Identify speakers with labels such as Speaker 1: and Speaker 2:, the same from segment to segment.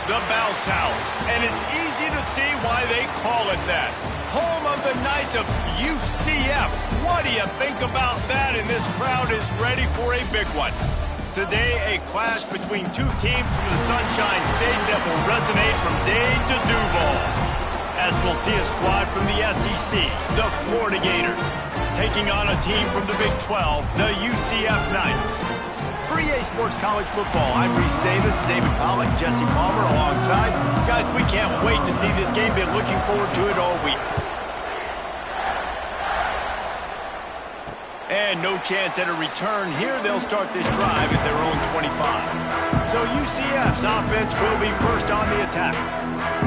Speaker 1: The Bounce House, and it's easy to see why they call it that. Home of the Knights of UCF. What do you think about that? And this crowd is ready for a big one. Today, a clash between two teams from the Sunshine State that will resonate from Dade to Duval. As we'll see a squad from the SEC, the Florida Gators, taking on a team from the Big 12, the UCF Knights. For EA Sports College Football, I'm Reese Davis, David Pollack, Jesse Palmer alongside. Guys, we can't wait to see this game. Been looking forward to it all week. And no chance at a return here. They'll start this drive at their own 25. So UCF's offense will be first on the attack.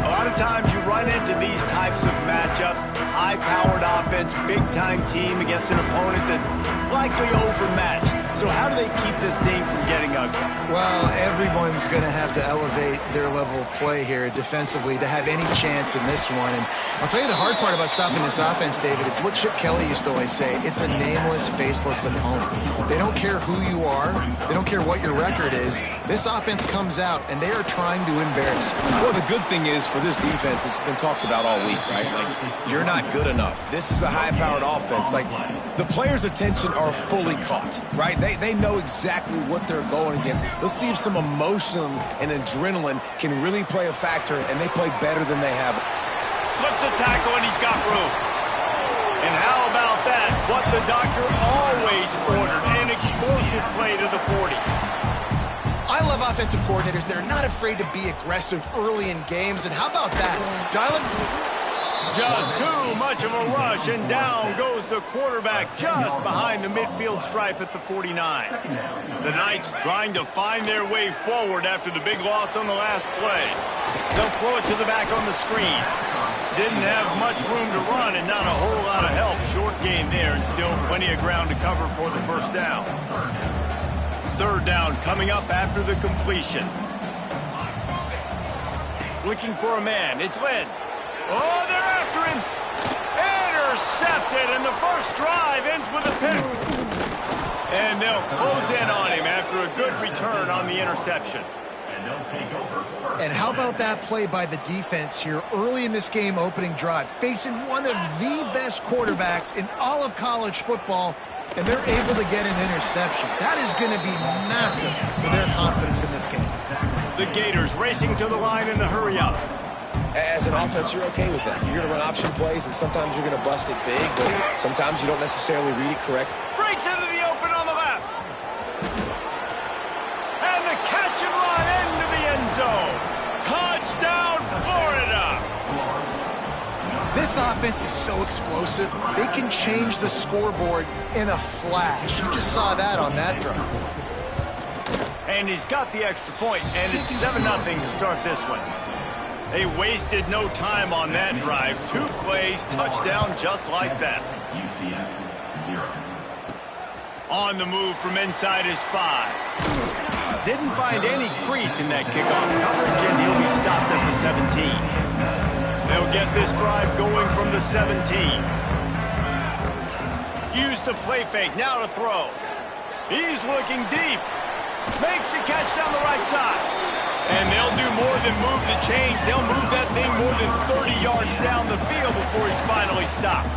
Speaker 1: A lot of times you run into these types of matchups. High-powered offense, big-time team against an opponent that's likely overmatched. So how do they keep this thing from getting ugly?
Speaker 2: Well, everyone's going to have to elevate their level of play here defensively to have any chance in this one. And I'll tell you the hard part about stopping this offense, David, it's what Chip Kelly used to always say. It's a nameless, faceless opponent. They don't care who you are. They don't care what your record is. This offense comes out, and they are trying to embarrass you.
Speaker 3: Well, the good thing is for this defense, it's been talked about all week, right? Like, you're not good enough. This is a high-powered offense. Like, the players' attention are fully caught, right? They know exactly what they're going against. Let's see if some emotion and adrenaline can really play a factor, and they play better than they have.
Speaker 1: Slips a tackle, and he's got room. And how about that? What the doctor always ordered, an explosive play to the 40.
Speaker 2: I love offensive coordinators. They're not afraid to be aggressive early in games. And how about that?
Speaker 1: Just too much of a rush, and down goes the quarterback just behind the midfield stripe at the 49. The Knights trying to find their way forward after the big loss on the last play. They'll throw it to the back on the screen. Didn't have much room to run and not a whole lot of help. Short game there and still plenty of ground to cover for the first down. Third down coming up after the completion. Looking for a man. It's Lynn. Oh, they're after him. Intercepted, and the first drive ends with a pick. And they'll close in on him after a good return on the interception.
Speaker 2: And how about that play by the defense here early in this game opening drive, facing one of the best quarterbacks in all of college football, and they're able to get an interception. That is going to be massive for their confidence in this game.
Speaker 1: The Gators racing to the line in a hurry up.
Speaker 3: As an offense, you're okay with that. You're going to run option plays, and sometimes you're going to bust it big, but sometimes you don't necessarily read it correct.
Speaker 1: Breaks into the open on the left. And the catch and run into the end zone. Touchdown, Florida.
Speaker 2: This offense is so explosive, they can change the scoreboard in a flash. You just saw that on that drive.
Speaker 1: And he's got the extra point, and it's 7-0 to start this one. They wasted no time on that drive. 2 plays, touchdown just like that. On the move from inside his 5. Didn't find any crease in that kickoff coverage, and he'll be stopped at the 17. They'll get this drive going from the 17. Use the play fake, now to throw. He's looking deep. Makes the catch down the right side. And they'll do more than move the chains. They'll move that thing more than 30 yards down the field before he's finally stopped.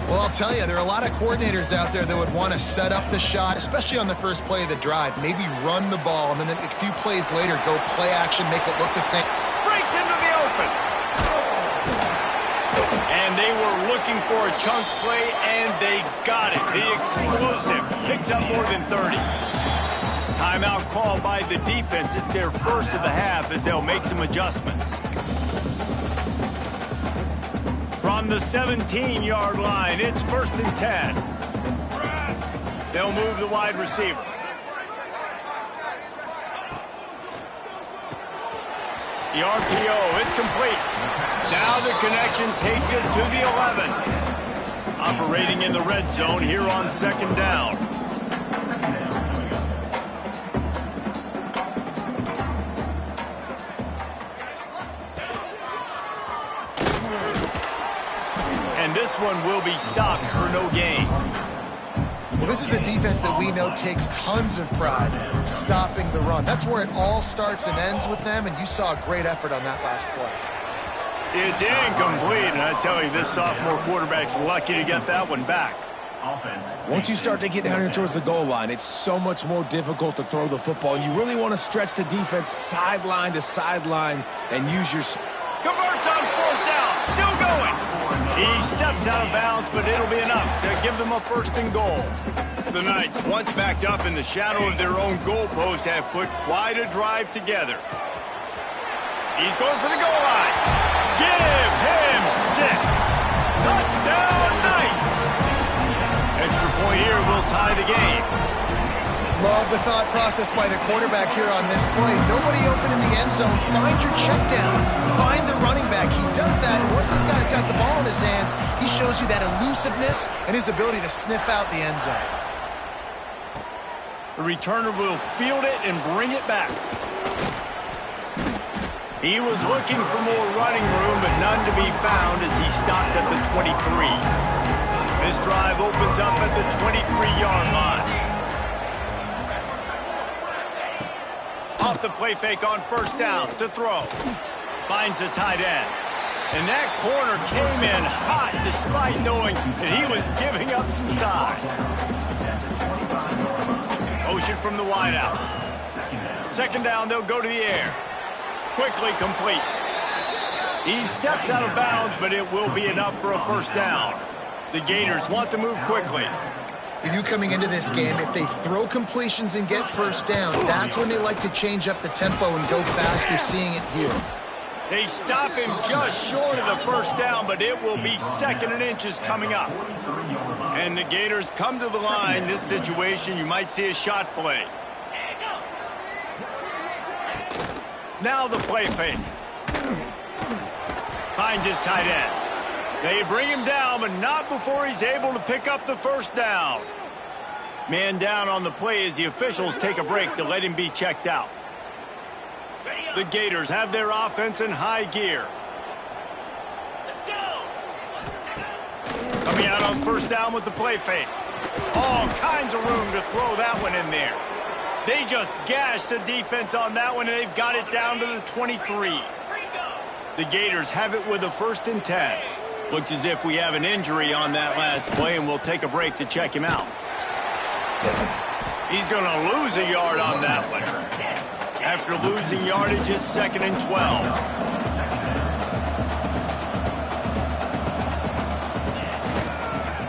Speaker 2: Well, I'll tell you, there are a lot of coordinators out there that would want to set up the shot, especially on the first play of the drive, maybe run the ball, and then a few plays later go play action, make it look the same.
Speaker 1: Breaks into the open. And they were looking for a chunk play, and they got it. The explosive picks up more than 30. Timeout called by the defense. It's their first of the half as they'll make some adjustments. From the 17-yard line, it's 1st and 10. They'll move the wide receiver. The RPO, it's complete. Now the connection takes it to the 11. Operating in the red zone here on 2nd down. And this one will be stopped for no gain.
Speaker 2: Well, this is a defense that we know takes tons of pride stopping the run. That's where it all starts and ends with them, and you saw a great effort on that last play.
Speaker 1: It's incomplete, and I tell you, this sophomore quarterback's lucky to get that one back.
Speaker 3: Once you start to get down here towards the goal line, it's so much more difficult to throw the football, and you really want to stretch the defense sideline to sideline and use your...
Speaker 1: Converts on 4th down, still going. He steps out of bounds, but it'll be enough to give them a 1st and goal. The Knights, once backed up in the shadow of their own goalpost, have put quite a drive together. He's going for the goal line. Give him 6. Touchdown, Knights. Extra point here will tie the game.
Speaker 2: Love the thought process by the quarterback here on this play. Nobody open in the end zone. Find your check down. Find the running back. He does that, and once this guy's got the ball in his hands, he shows you that elusiveness and his ability to sniff out the end zone.
Speaker 1: The returner will field it and bring it back. He was looking for more running room, but none to be found as he stopped at the 23. This drive opens up at the 23-yard line. Off the play fake on 1st down to throw. Finds the tight end. And that corner came in hot despite knowing that he was giving up some size. Motion from the wideout. 2nd down, they'll go to the air. Quickly complete. He steps out of bounds, but it will be enough for a 1st down. The Gators want to move quickly.
Speaker 2: When you coming into this game, if they throw completions and get 1st downs, that's when they like to change up the tempo and go fast. You're seeing it here.
Speaker 1: They stop him just short of the 1st down, but it will be 2nd and inches coming up. And the Gators come to the line. This situation, you might see a shot play. Now the play fake. Finds his tight end. They bring him down, but not before he's able to pick up the 1st down. Man down on the play as the officials take a break to let him be checked out. The Gators have their offense in high gear. Let's go! Coming out on 1st down with the play fake. All kinds of room to throw that one in there. They just gashed the defense on that one, and they've got it down to the 23. The Gators have it with a 1st and 10. Looks as if we have an injury on that last play, and we'll take a break to check him out. He's going to lose a yard on that one. After losing yardage, it's 2nd and 12.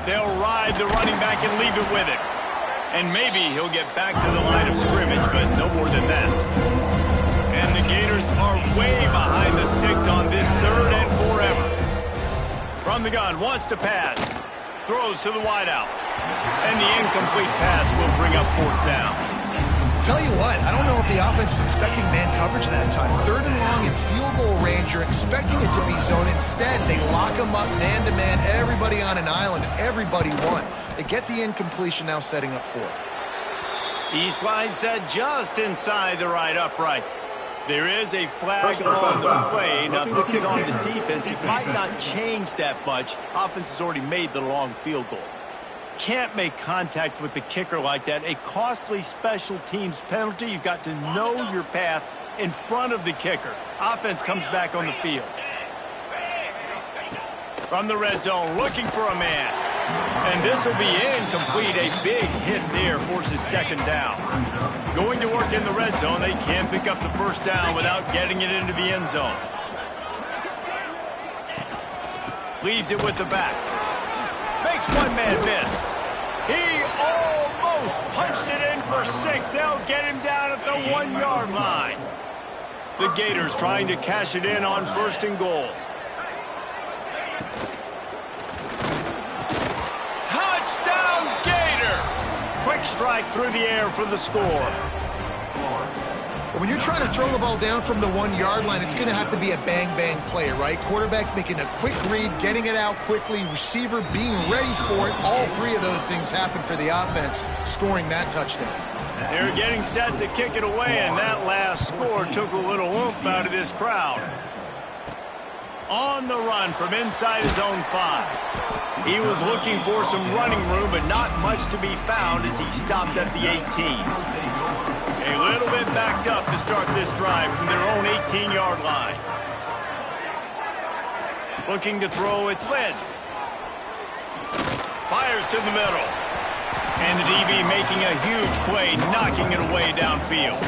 Speaker 1: They'll ride the running back and leave it with it. And maybe he'll get back to the line of scrimmage, but no more than that. And the Gators are way behind the sticks on this 3rd and forever. From the gun, wants to pass. Throws to the wideout. And the incomplete pass will bring up 4th down.
Speaker 2: Tell you what, I don't know if the offense was expecting man coverage that time. 3rd and long in field goal range, you're expecting it to be zone. Instead, they lock them up man-to-man, everybody on an island, everybody won. They get the incompletion, now setting up 4th. He slides that just inside the right upright. There is a flag on the play. Now, this is on the defense. It might not change that much. Offense has already made the long field goal. Can't make contact with the kicker like that. A costly special teams penalty. You've got to know your path in front of the kicker. Offense comes back on the field. From the red zone, looking for a man. And this will be incomplete. A big hit there forces 2nd down. Going to work in the red zone. They can't pick up the 1st down without getting it into the end zone. Leaves it with the back. Makes one man miss. He almost punched it in for 6. They'll get him down at the 1-yard line. The Gators trying to cash it in on 1st and goal. Touchdown, Gators! Quick strike through the air for the score. When you're trying to throw the ball down from the 1-yard line, it's going to have to be a bang-bang play, right? Quarterback making a quick read, getting it out quickly, receiver being ready for it. All 3 of those things happen for the offense, scoring that touchdown. They're getting set to kick it away, and that last score took a little oomph out of this crowd. On the run from inside his own 5.
Speaker 1: He was looking for some running room, but not much to be found as he stopped at the 18. A little bit backed up to start this drive from their own 18-yard line. Looking to throw, it's Lynn. Fires to the middle. And the DB making a huge play, knocking it away downfield.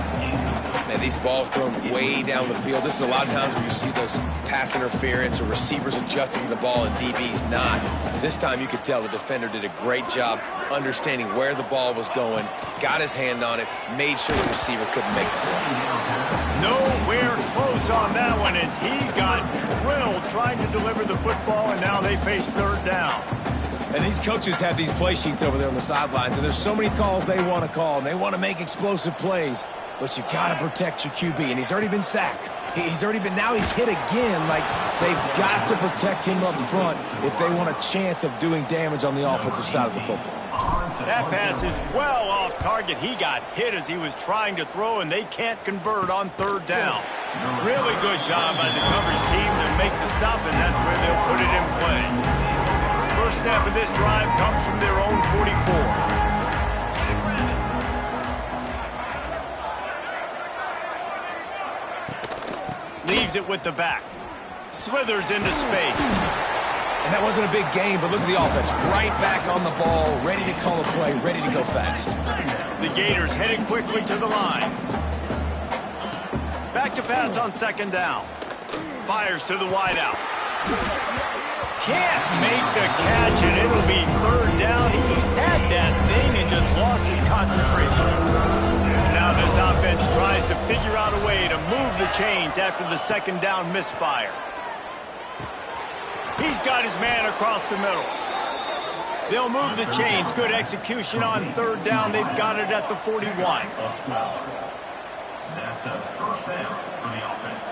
Speaker 3: Man, these balls thrown way down the field. This is a lot of times where you see those pass interference or receivers adjusting the ball and DBs not. This time you could tell the defender did a great job understanding where the ball was going, got his hand on it, made sure the receiver couldn't make the play.
Speaker 1: Nowhere close on that one as he got drilled trying to deliver the football, and now they face third down.
Speaker 3: And these coaches have these play sheets over there on the sidelines, and there's so many calls they want to call, and they want to make explosive plays. But you got to protect your QB, and he's already been sacked. Now he's hit again. Like, they've got to protect him up front if they want a chance of doing damage on the offensive side of the football.
Speaker 1: That pass is well off target. He got hit as he was trying to throw, and they can't convert on third down. Really good job by the coverage team to make the stop, and that's where they'll put it in play. First snap of this drive comes from their own 44. Leaves it with the back. Slithers into space.
Speaker 3: And that wasn't a big gain, but look at the offense. Right back on the ball, ready to call a play, ready to go fast.
Speaker 1: The Gators heading quickly to the line. Back to pass on second down. Fires to the wideout. Can't make the catch, and it'll be third down. He had that thing and just lost his concentration. Now this offense tries to figure out a way to move the chains after the second down misfire. He's got his man across the middle. They'll move the chains. Good execution on third down. They've got it at the 41.
Speaker 4: That's a first down for the offense.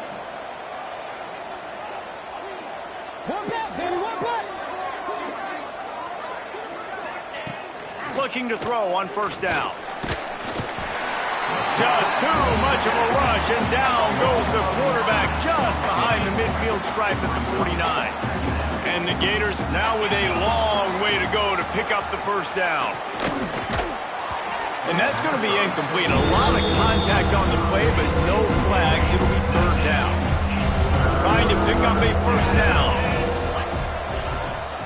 Speaker 5: One back, baby, one back.
Speaker 1: Looking to throw on first down. Just too much of a rush, and down goes the quarterback just behind the midfield stripe at the 49. And the Gators now with a long way to go to pick up the first down. And that's going to be incomplete. A lot of contact on the play, but no flags. It'll be third down. Trying to pick up a first down.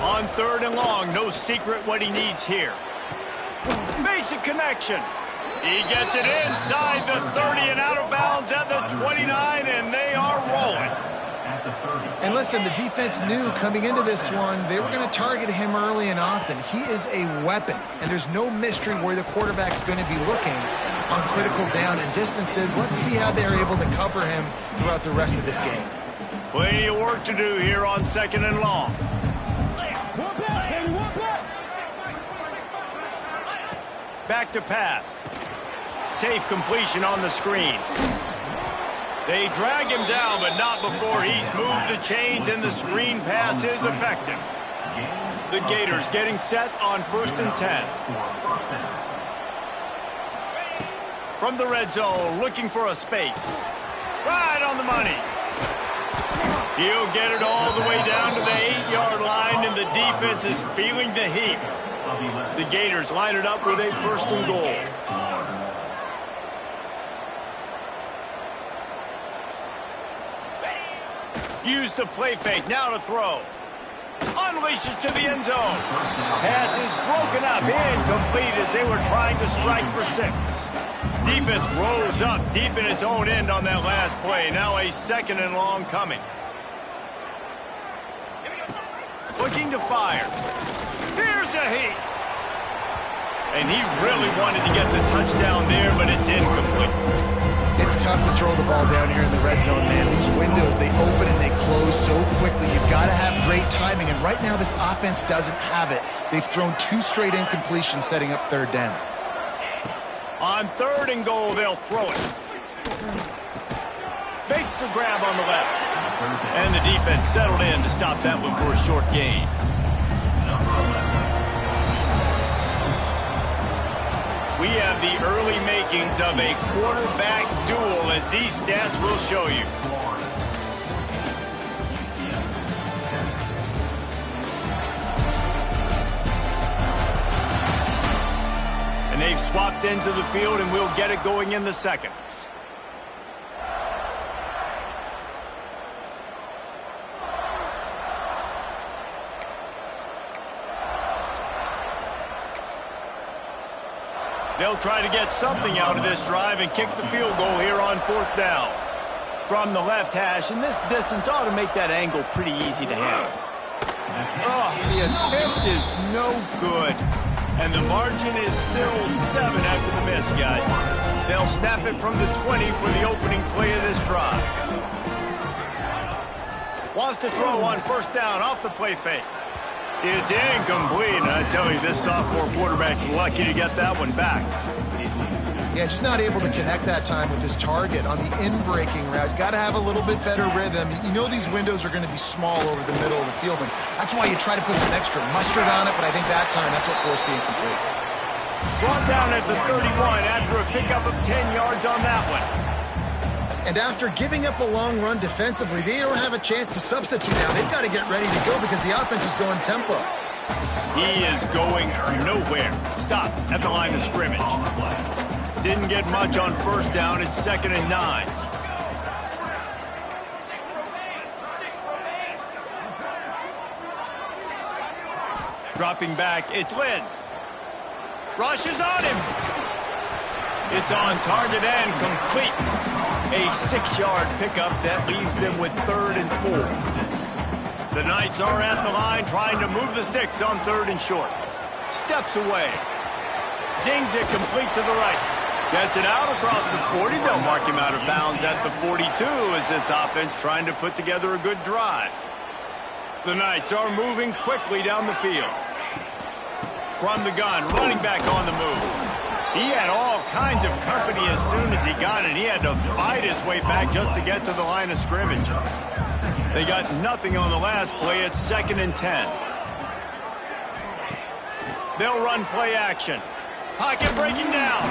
Speaker 1: On third and long, no secret what he needs here. Makes a connection. He gets it inside the 30 and out of bounds at the 29, and they are rolling.
Speaker 2: And listen, the defense knew coming into this one, they were going to target him early and often. He is a weapon, and there's no mystery where the quarterback's going to be looking on critical down and distances. Let's see how they're able to cover him throughout the rest of this game.
Speaker 1: Plenty of work to do here on second and long. Back to pass. Safe completion on the screen. They drag him down, but not before he's moved the chains, and the screen pass is effective. The Gators getting set on first and 10. From the red zone, looking for a space. Right on the money. He'll get it all the way down to the 8-yard line, and the defense is feeling the heat. The Gators line it up with a first and goal. Use the play fake, now to throw. Unleashes to the end zone. Pass is broken up, incomplete as they were trying to strike for 6. Defense rose up deep in its own end on that last play. Now a second and long coming. Looking to fire. Here's a heat. And he really wanted to get the touchdown there, but it's incomplete.
Speaker 2: It's tough to throw the ball down here in the red zone, man. These windows, they open and they close so quickly. You've got to have great timing, and right now this offense doesn't have it. They've thrown 2 straight incompletions setting up third down.
Speaker 1: On third and goal, they'll throw it. Makes the grab on the left. And the defense settled in to stop that one for a short gain. We have the early makings of a quarterback duel, as these stats will show you. And they've swapped ends of the field, and we'll get it going in the second. They'll try to get something out of this drive and kick the field goal here on 4th down. From the left hash, and this distance ought to make that angle pretty easy to handle. Oh, the attempt is no good. And the margin is still 7 after the miss, guys. They'll snap it from the 20 for the opening play of this drive. Wants to throw on 1st down off the play fake. It's incomplete, and I tell you, this sophomore quarterback's lucky to get that one back.
Speaker 2: Yeah, just not able to connect that time with his target on the in-breaking route. Got to have a little bit better rhythm. You know these windows are going to be small over the middle of the field, and that's why you try to put some extra mustard on it, but I think that time that's what forced the incomplete.
Speaker 1: Brought down at the 31 after a pickup of 10 yards on that one.
Speaker 2: And after giving up a long run defensively, they don't have a chance to substitute now. They've got to get ready to go because the offense is going tempo.
Speaker 1: He is going nowhere. Stop at the line of scrimmage. Didn't get much on 1st down. It's 2nd and 9. Dropping back, it's Lynn. Rushes on him. It's on target and complete. A 6-yard pickup that leaves them with 3rd and 4. The Knights are at the line trying to move the sticks on 3rd and short. Steps away. Zings it complete to the right. Gets it out across the 40. They'll mark him out of bounds at the 42 as this offense trying to put together a good drive. The Knights are moving quickly down the field. From the gun, running back on the move. He had all kinds of company as soon as he got it. He had to fight his way back just to get to the line of scrimmage. They got nothing on the last play. It's 2nd and 10. They'll run play action. Pocket breaking down.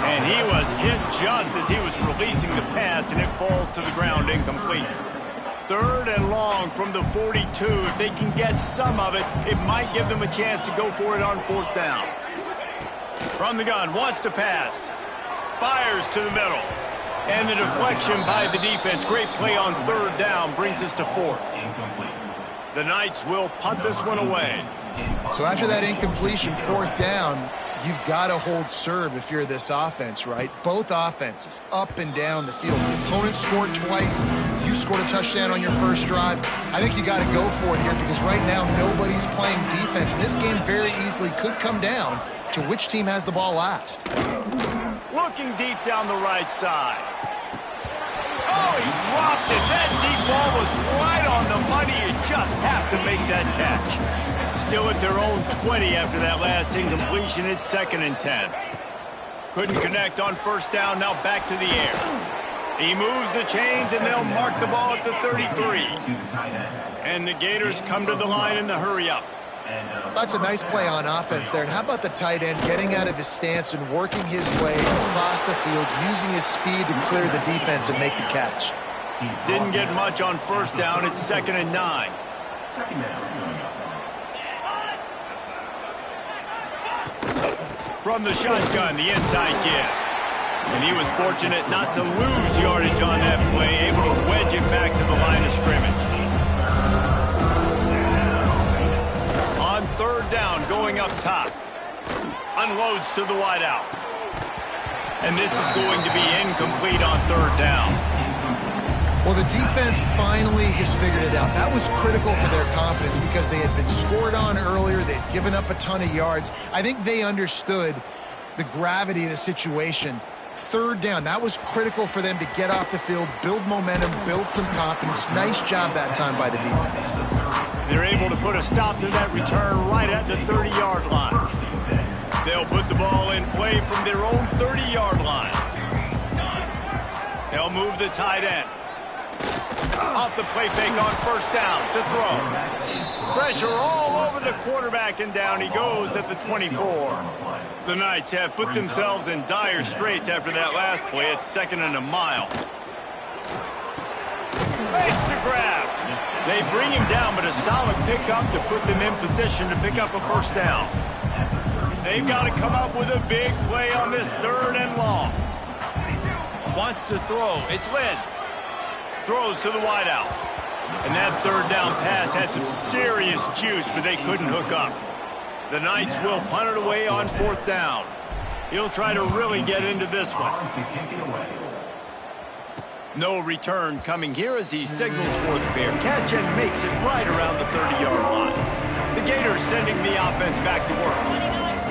Speaker 1: And he was hit just as he was releasing the pass, and it falls to the ground incomplete. 3rd and long from the 42. If they can get some of it, it might give them a chance to go for it on 4th down. From the gun, wants to pass. Fires to the middle. And the deflection by the defense. Great play on 3rd down brings us to 4th. The Knights will punt this one away.
Speaker 2: So after that incompletion, 4th down, you've got to hold serve if you're this offense, right? Both offenses up and down the field. The opponent scored twice. You scored a touchdown on your first drive. I think you got to go for it here because right now nobody's playing defense. And this game very easily could come down to which team has the ball last.
Speaker 1: Looking deep down the right side. Oh, he dropped it. That deep ball was right on the money. You just have to make that catch. Still at their own 20 after that last incompletion. It's 2nd and 10. Couldn't connect on 1st down. Now back to the air. He moves the chains, and they'll mark the ball at the 33. And the Gators come to the line in the hurry-up.
Speaker 2: That's a nice play on offense there. And how about the tight end getting out of his stance and working his way across the field, using his speed to clear the defense and make the catch.
Speaker 1: Didn't get much on 1st down. It's 2nd and 9. From the shotgun, the inside give. And he was fortunate not to lose yardage on that play, able to wedge it back to the line of scrimmage. On 3rd down, going up top. Unloads to the wideout. And this is going to be incomplete on 3rd down.
Speaker 2: Well, the defense finally has figured it out. That was critical for their confidence because they had been scored on earlier. They'd given up a ton of yards. I think they understood the gravity of the situation. 3rd down, that was critical for them to get off the field, build momentum, build some confidence. Nice job that time by the defense.
Speaker 1: They're able to put a stop to that return right at the 30-yard line. They'll put the ball in play from their own 30-yard line. They'll move the tight end. Off the play fake on 1st down to throw. Pressure all over the quarterback, and down he goes at the 24. The Knights have put themselves in dire straits after that last play. It's 2nd and a mile. Makes the grab. They bring him down, but a solid pickup to put them in position to pick up a 1st down. They've got to come up with a big play on this 3rd and long. Wants to throw. It's Lynn. Throws to the wideout. And that 3rd down pass had some serious juice, but they couldn't hook up. The Knights will punt it away on 4th down. He'll try to really get into this one. No return coming here as he signals for the fair catch and makes it right around the 30-yard line. The Gators sending the offense back to work.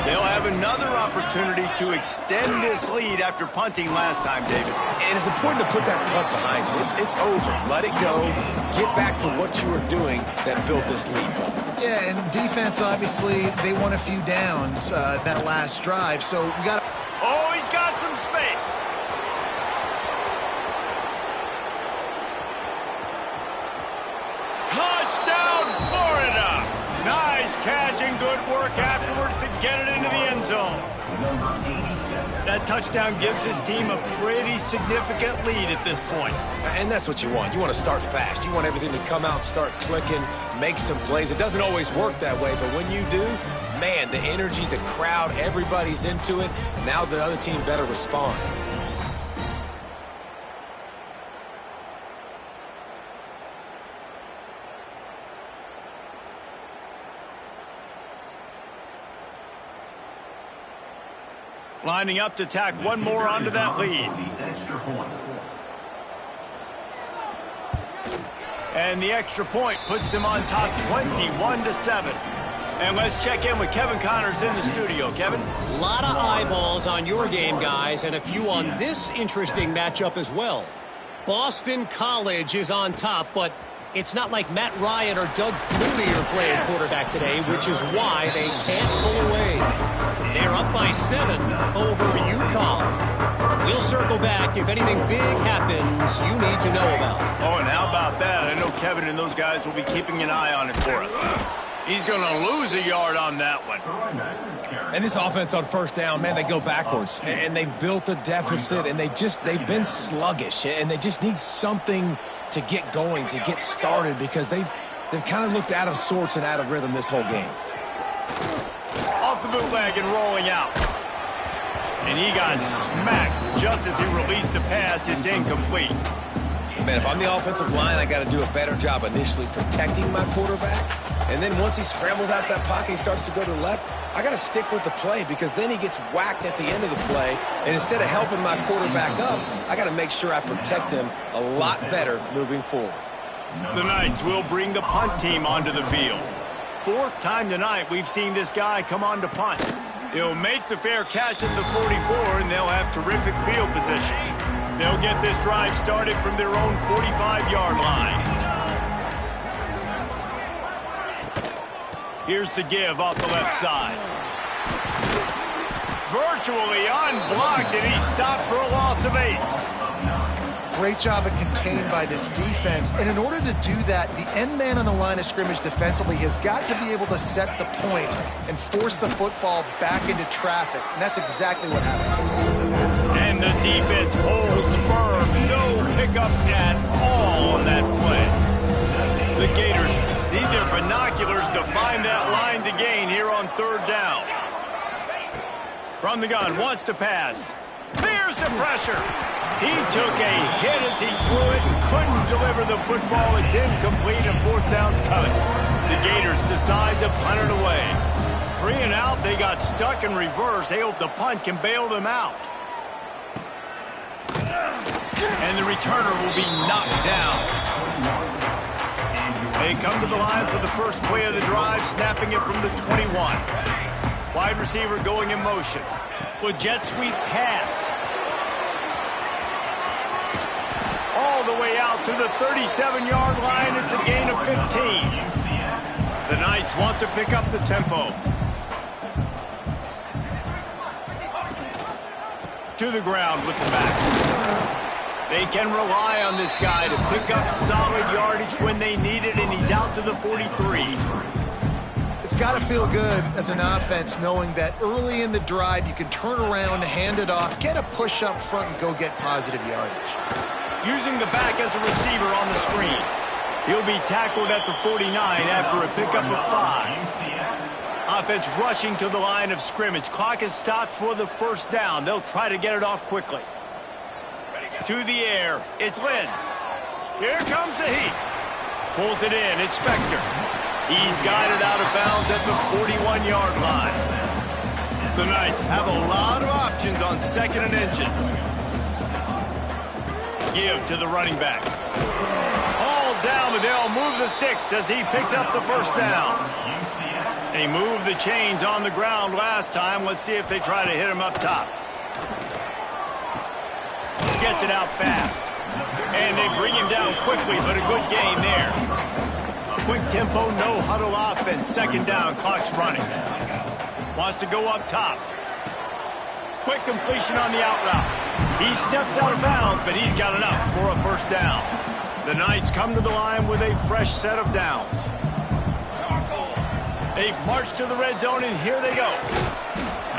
Speaker 1: They'll have another opportunity to extend this lead after punting last time, David.
Speaker 3: And it's important to put that punt behind you. It's over. Let it go. Get back to what you were doing that built this lead, though.
Speaker 2: Yeah, and defense, obviously, they won a few downs that last drive, so we got to...
Speaker 1: Oh, he's got some space. Touchdown, Florida! Nice catch and good work afterwards to get it into the end zone. That touchdown gives his team a pretty significant lead at this point.
Speaker 3: And that's what you want. You want to start fast. You want everything to come out and start clicking, make some plays. It doesn't always work that way, but when you do, man, the energy, the crowd, everybody's into it. Now the other team better respond.
Speaker 1: Lining up to tack one more onto that lead. And the extra point puts them on top 21-7. And let's check in with Kevin Connors in the studio. Kevin?
Speaker 6: A lot of eyeballs on your game, guys, and a few on this interesting matchup as well. Boston College is on top, but it's not like Matt Ryan or Doug Flutie are playing quarterback today, which is why they can't pull away. They're up by 7 over UConn. We'll circle back if anything big happens you need to know about.
Speaker 1: Oh, and how about that? I know Kevin and those guys will be keeping an eye on it for us. He's going to lose a yard on that one.
Speaker 3: And this offense on 1st down, man, they go backwards. And they've built a deficit, and they've been sluggish. And they just need something to get going, to get started, because they've kind of looked out of sorts and out of rhythm this whole game.
Speaker 1: Off the bootleg and rolling out. And he got smacked just as he released the pass. It's incomplete.
Speaker 3: Man, if I'm the offensive line, I got to do a better job initially protecting my quarterback. And then once he scrambles out of that pocket, he starts to go to the left, I got to stick with the play, because then he gets whacked at the end of the play. And instead of helping my quarterback up, I got to make sure I protect him a lot better moving forward.
Speaker 1: The Knights will bring the punt team onto the field. 4th time tonight we've seen this guy come on to punt. He'll make the fair catch at the 44, and they'll have terrific field position. They'll get this drive started from their own 45-yard line. Here's the give off the left side. Virtually unblocked, and he stopped for a loss of 8.
Speaker 2: Great job of contained by this defense. And in order to do that, the end man on the line of scrimmage defensively has got to be able to set the point and force the football back into traffic. And that's exactly what happened.
Speaker 1: And the defense holds firm. No pickup at all on that play. The Gators need their binoculars to find that line to gain here on 3rd down. From the gun, wants to pass. Fears the pressure. He took a hit as he threw it and couldn't deliver the football. It's incomplete, and 4th down's coming. The Gators decide to punt it away. 3 and out, they got stuck in reverse. They hope the punt can bail them out. And the returner will be knocked down. They come to the line for the first play of the drive, snapping it from the 21. Wide receiver going in motion. With jet sweep pass. All the way out to the 37-yard line. It's a gain of 15. The Knights want to pick up the tempo. To the ground with the back. They can rely on this guy to pick up solid yardage when they need it, and he's out to the 43.
Speaker 2: It's got to feel good as an offense knowing that early in the drive you can turn around, hand it off, get a push up front, and go get positive yardage.
Speaker 1: Using the back as a receiver on the screen. He'll be tackled at the 49 after a pickup of 5. Offense rushing to the line of scrimmage. Clock is stopped for the first down. They'll try to get it off quickly. To the air. It's Lynn. Here comes the heat. Pulls it in. It's Spector. He's guided out of bounds at the 41-yard line. The Knights have a lot of options on 2nd and inches. Give to the running back. All down, but they'll move the sticks as he picks up the first down. They moved the chains on the ground last time. Let's see if they try to hit him up top. Gets it out fast. And they bring him down quickly, but a good gain there. Quick tempo, no huddle offense. 2nd down, clock's running. Wants to go up top. Quick completion on the out route. He steps out of bounds, but he's got enough for a first down. The Knights come to the line with a fresh set of downs. They've marched to the red zone, and here they go.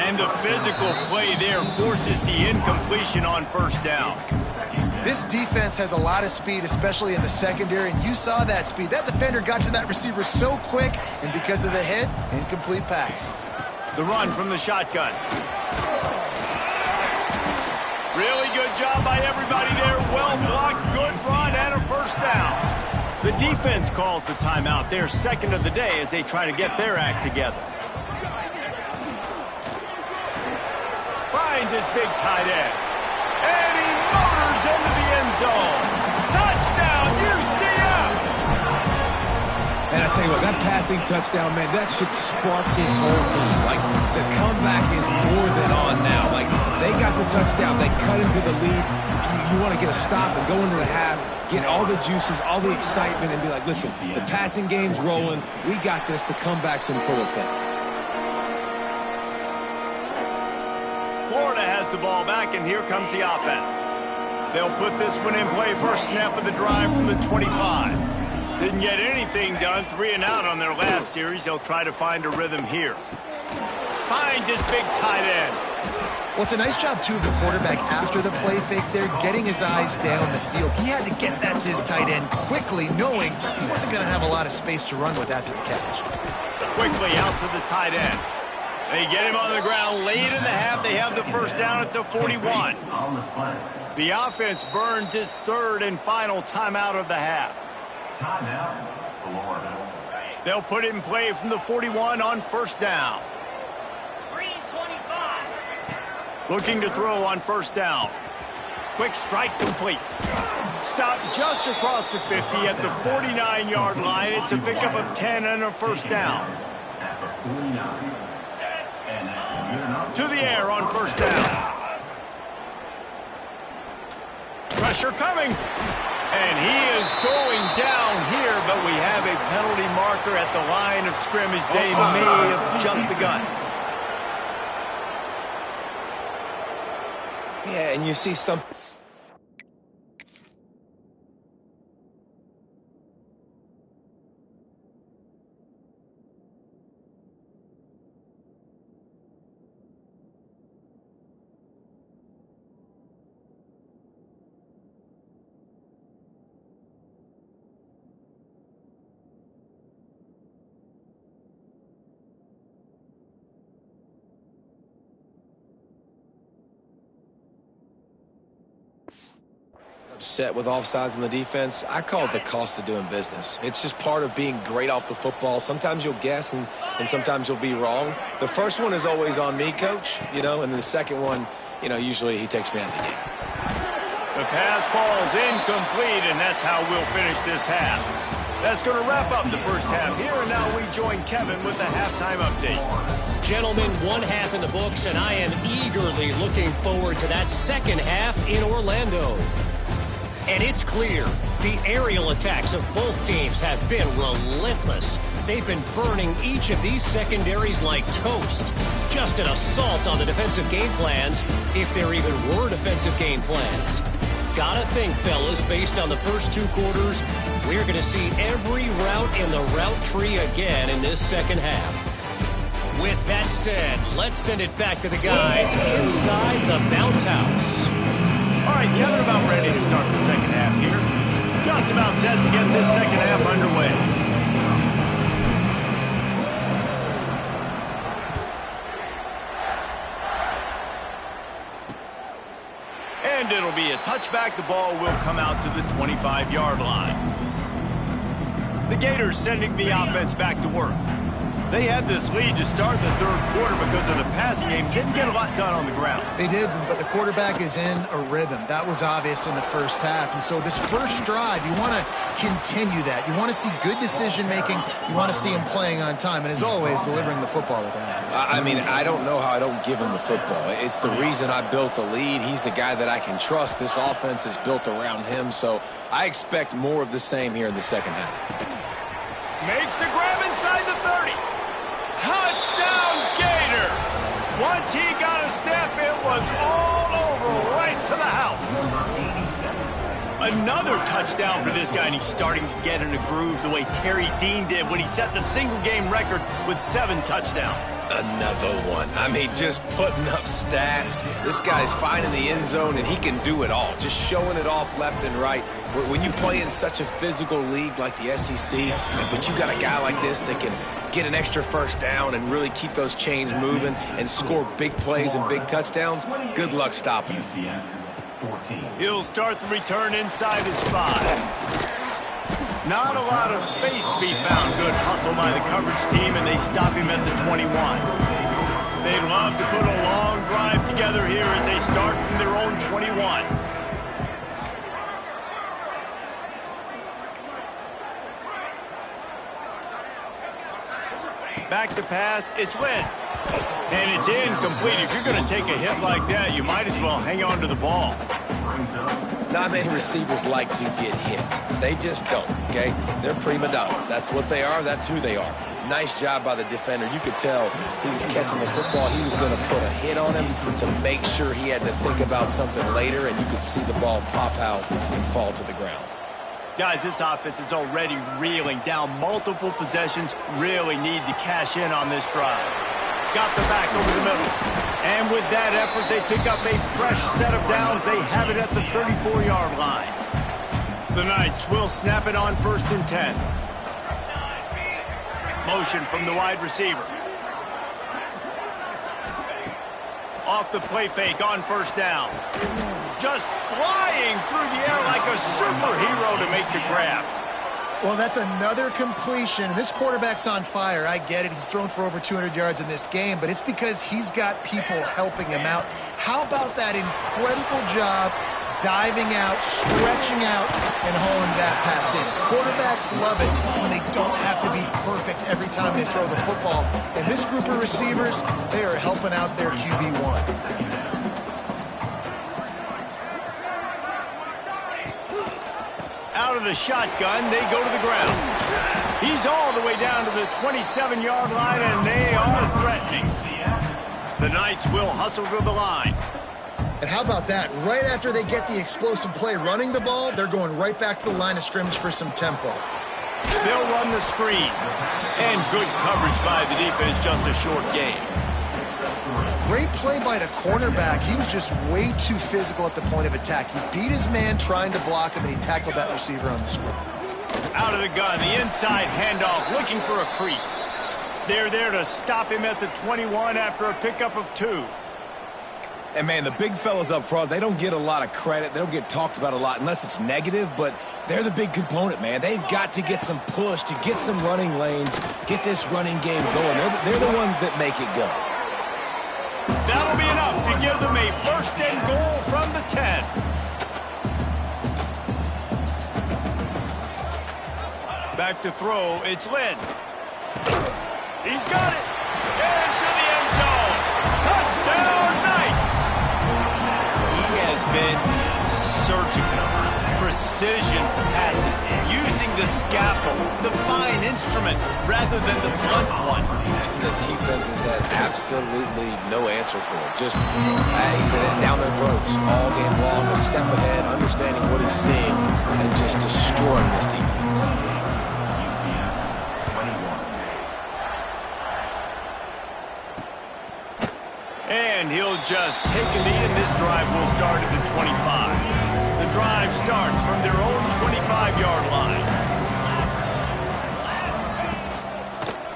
Speaker 1: And the physical play there forces the incompletion on first down.
Speaker 2: This defense has a lot of speed, especially in the secondary, and you saw that speed. That defender got to that receiver so quick, and because of the hit, incomplete pass.
Speaker 1: The run from the shotgun. Really good job by everybody there. Well blocked, good run, and a first down. The defense calls the timeout. Their 2nd of the day as they try to get their act together. Finds his big tight end. And he motors into the end zone. Touchdown, UCF!
Speaker 3: And I tell you what, that passing touchdown, man, that should spark this whole team. Like, the comeback is more than on now. Like, they got the touchdown. They cut into the lead. You want to get a stop and go into the half, get all the juices, all the excitement, and be like, listen, the passing game's rolling. We got this. The comeback's in full effect.
Speaker 1: Florida has the ball back, and here comes the offense. They'll put this one in play. First snap of the drive from the 25. Didn't get anything done. 3 and out on their last series. They'll try to find a rhythm here. Finds his big tight end.
Speaker 2: Well, it's a nice job, too, of the quarterback after the play fake there, getting his eyes down the field. He had to get that to his tight end quickly, knowing he wasn't going to have a lot of space to run with after the catch.
Speaker 1: Quickly out to the tight end. They get him on the ground late in the half. They have the first down at the 41. The offense burns its 3rd and final timeout of the half.
Speaker 4: Timeout, Florida.
Speaker 1: They'll put it in play from the 41 on first down. Looking to throw on first down. Quick strike complete. Stop just across the 50 at the 49-yard line. It's a pickup of 10 and a first down. To the air on first down. Pressure coming. And he is going down here, but we have a penalty marker at the line of scrimmage. They may have jumped the gun.
Speaker 3: Yeah, and you see some... upset with offsides in the defense. I call it the cost of doing business. It's just part of being great off the football. Sometimes you'll guess and sometimes you'll be wrong. The first one is always on me, Coach, and then the second one, usually he takes me out of the game.
Speaker 1: The pass falls incomplete, and that's how we'll finish this half. That's going to wrap up the first half here, and now we join Kevin with the halftime update.
Speaker 6: Gentlemen, 1 half in the books, and I am eagerly looking forward to that second half in Orlando. And it's clear, the aerial attacks of both teams have been relentless. They've been burning each of these secondaries like toast. Just an assault on the defensive game plans, if there even were defensive game plans. Gotta think, fellas, based on the first 2 quarters, we're going to see every route in the route tree again in this second half. With that said, let's send it back to the guys inside the bounce house.
Speaker 1: All right, Kevin, about ready to start the second half here. Just about set to get this second half underway. And it'll be a touchback. The ball will come out to the 25-yard line. The Gators sending the offense back to work. They had this lead to start the third quarter because of the passing game. Didn't get a lot done on the ground.
Speaker 2: They did, but the quarterback is in a rhythm. That was obvious in the first half. And so this first drive, you want to continue that. You want to see good decision-making. You want to see him playing on time. And as always, delivering the football with accuracy.
Speaker 3: I mean, I don't know how I don't give him the football. It's the reason I built the lead. He's the guy that I can trust. This offense is built around him. So I expect more of the same here in the second half.
Speaker 1: Makes the grab inside the 30. Touchdown, Gators! Once he got a step, it was all over, right to the house. Another touchdown for this guy, and he's starting to get in a groove the way Terry Dean did when he set the single-game record with 7 touchdowns.
Speaker 3: Another one. I mean, just putting up stats. This guy's finding the end zone, and he can do it all. Just showing it off left and right. When you play in such a physical league like the SEC, but you got a guy like this that can get an extra first down and really keep those chains moving and score big plays and big touchdowns, good luck stopping him.
Speaker 1: He'll start the return inside his 5. Not a lot of space to be found. Good hustle by the coverage team, and they stop him at the 21. They'd love to put a long drive together here as they start from their own 21. Back to pass, it's Lynn. And it's incomplete. If you're going to take a hit like that, you might as well hang on to the ball.
Speaker 3: Not many receivers like to get hit. They just don't, okay? They're prima donnas. That's what they are. That's who they are. Nice job by the defender. You could tell he was catching the football. He was going to put a hit on him to make sure he had to think about something later, and you could see the ball pop out and fall to the ground.
Speaker 1: Guys, this offense is already reeling down multiple possessions. Really need to cash in on this drive. Got the back over the middle. And with that effort, they pick up a fresh set of downs. They have it at the 34-yard line. The Knights will snap it on 1st and 10. Motion from the wide receiver. Off the play fake on 1st down. Just flying through the air like a superhero to make the grab.
Speaker 2: Well, that's another completion. This quarterback's on fire. I get it. He's thrown for over 200 yards in this game, but it's because he's got people helping him out. How about that incredible job diving out, stretching out, and hauling that pass in? Quarterbacks love it when they don't have to be perfect every time they throw the football. And this group of receivers, they are helping out their QB1.
Speaker 1: Out of the shotgun, they go to the ground. He's all the way down to the 27-yard line, and they are threatening. The Knights will hustle to the line.
Speaker 2: And how about that? Right after they get the explosive play running the ball, they're going right back to the line of scrimmage for some tempo.
Speaker 1: They'll run the screen. And good coverage by the defense, just a short gain.
Speaker 2: Great play by the cornerback. He was just way too physical at the point of attack. He beat his man trying to block him, and he tackled that receiver on the screen.
Speaker 1: Out of the gun, the inside handoff, looking for a crease. They're there to stop him at the 21 after a pickup of 2.
Speaker 3: And, man, the big fellas up front, they don't get a lot of credit. They don't get talked about a lot unless it's negative, but they're the big component, man. They've got to get some push, to get some running lanes, get this running game going. They're the ones that make it go.
Speaker 1: That'll be enough to give them a 1st and goal from the 10. Back to throw, it's Lynn. He's got it. Into the end zone. Touchdown, Knights. He has been surgical. Precision passes, using the scalpel, the fine instrument, rather than the blunt one.
Speaker 3: The defense has had absolutely no answer for it. Just, he's been down their throats all game long, a step ahead, understanding what he's seeing, and just destroying this defense.
Speaker 1: And he'll just take a knee, and this drive will start at the 25. The drive starts from their own 25-yard line.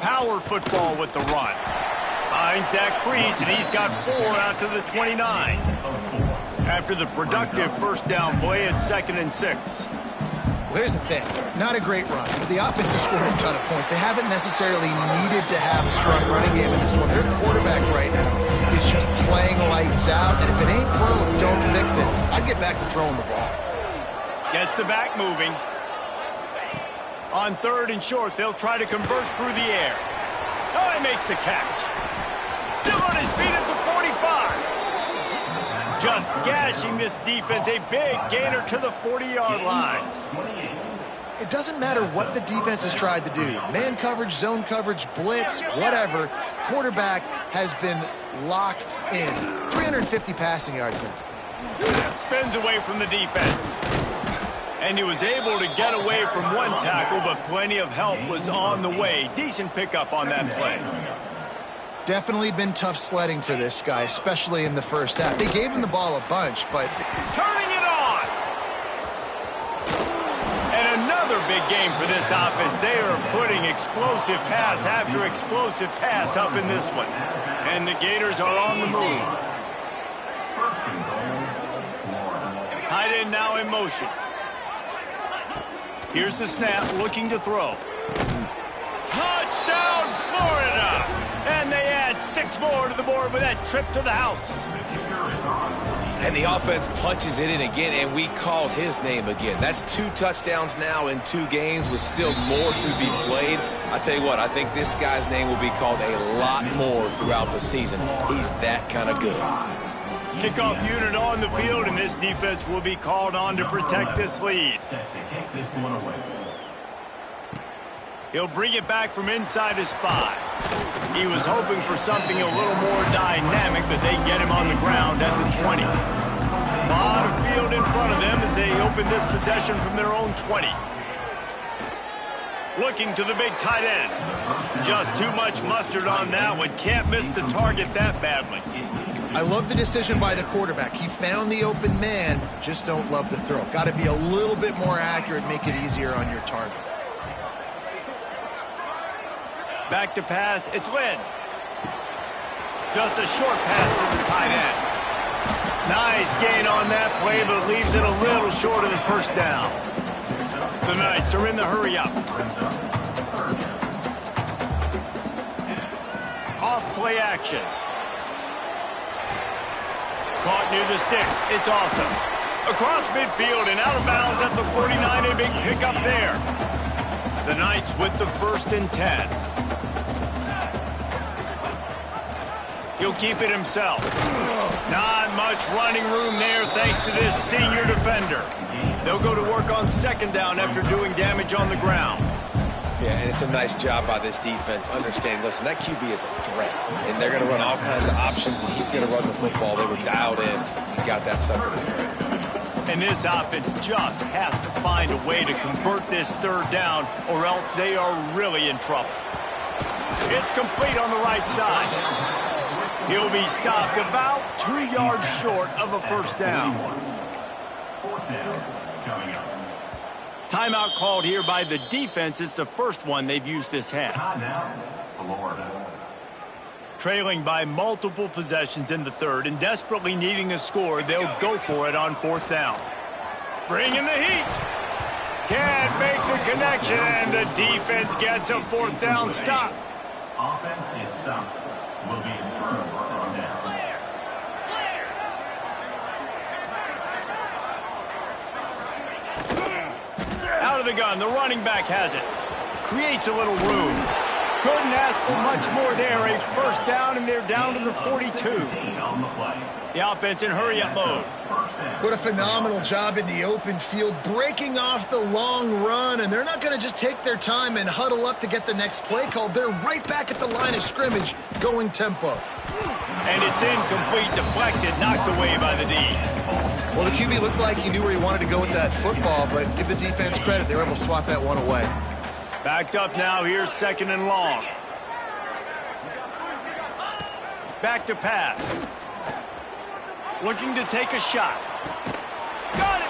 Speaker 1: Power football with the run. Finds that crease, and he's got 4 out to the 29. after the productive first down play at 2nd and 6.
Speaker 2: Well, here's the thing. Not a great run, but the offense has scored a ton of points. They haven't necessarily needed to have a strong running game in this one. Their quarterback right now is just playing lights out, and if it ain't broke, don't fix it. I'd get back to throwing the ball.
Speaker 1: Gets the back moving. On 3rd and short, they'll try to convert through the air. Oh, he makes the catch. Still on his feet at the 45. Just gashing this defense. A big gainer to the 40-yard line.
Speaker 2: It doesn't matter what the defense has tried to do. Man coverage, zone coverage, blitz, whatever. Quarterback has been locked in. 350 passing yards now.
Speaker 1: Spins away from the defense. And he was able to get away from one tackle, but plenty of help was on the way. Decent pickup on that play.
Speaker 2: Definitely been tough sledding for this guy, especially in the first half. They gave him the ball a bunch, but...
Speaker 1: Turning it on! And another big game for this offense. They are putting explosive pass after explosive pass up in this one. And the Gators are on the move. Tight end now in motion. Here's the snap, looking to throw. Touchdown, Florida! And they add 6 more to the board with that trip to the house.
Speaker 3: And the offense punches it in again, and we called his name again. That's 2 touchdowns now in 2 games with still more to be played. I tell you what, I think this guy's name will be called a lot more throughout the season. He's that kind of good.
Speaker 1: Kickoff unit on the field, and this defense will be called on to protect this lead. He'll bring it back from inside his 5. He was hoping for something a little more dynamic, but they get him on the ground at the 20. A lot of field in front of them as they open this possession from their own 20. Looking to the big tight end. Just too much mustard on that one. Can't miss the target that badly.
Speaker 2: I love the decision by the quarterback. He found the open man, just don't love the throw. Got to be a little bit more accurate, make it easier on your target.
Speaker 1: Back to pass, it's Lynn. Just a short pass to the tight end. Nice gain on that play, but leaves it a little short of the first down. The Knights are in the hurry-up. Off play action. Caught near the sticks. It's awesome. Across midfield and out of bounds at the 49. A big pickup there. The Knights with the 1st and 10. He'll keep it himself. Not much running room there thanks to this senior defender. They'll go to work on 2nd down after doing damage on the ground.
Speaker 3: Yeah, and it's a nice job by this defense. Understand, listen, that QB is a threat, and they're going to run all kinds of options, and he's going to run the football. They were dialed in and got that sucker to him.
Speaker 1: And this offense just has to find a way to convert this 3rd down, or else they are really in trouble. It's complete on the right side. He'll be stopped about 2 yards short of a 1st down.
Speaker 4: 4th down coming up.
Speaker 1: Timeout called here by the defense. It's the first one they've used this half.
Speaker 4: Timeout, Florida.
Speaker 1: Trailing by multiple possessions in the 3rd and desperately needing a score, they'll go for it on 4th down. Bringing the heat. Can't make the connection, and the defense gets a 4th down stop.
Speaker 4: Offense is stopped. Will be in turn on down.
Speaker 1: Out of the gun, the running back has it. Creates a little room. Couldn't ask for much more there. A 1st down, and they're down to the 42. The offense in hurry-up mode.
Speaker 2: What a phenomenal job in the open field, breaking off the long run, and they're not going to just take their time and huddle up to get the next play called. They're right back at the line of scrimmage, going tempo.
Speaker 1: And it's incomplete, deflected, knocked away by the D.
Speaker 2: Well, the QB looked like he knew where he wanted to go with that football, but give the defense credit. They were able to swat that one away.
Speaker 1: Backed up now, here's 2nd and long. Back to pass. Looking to take a shot. Got it!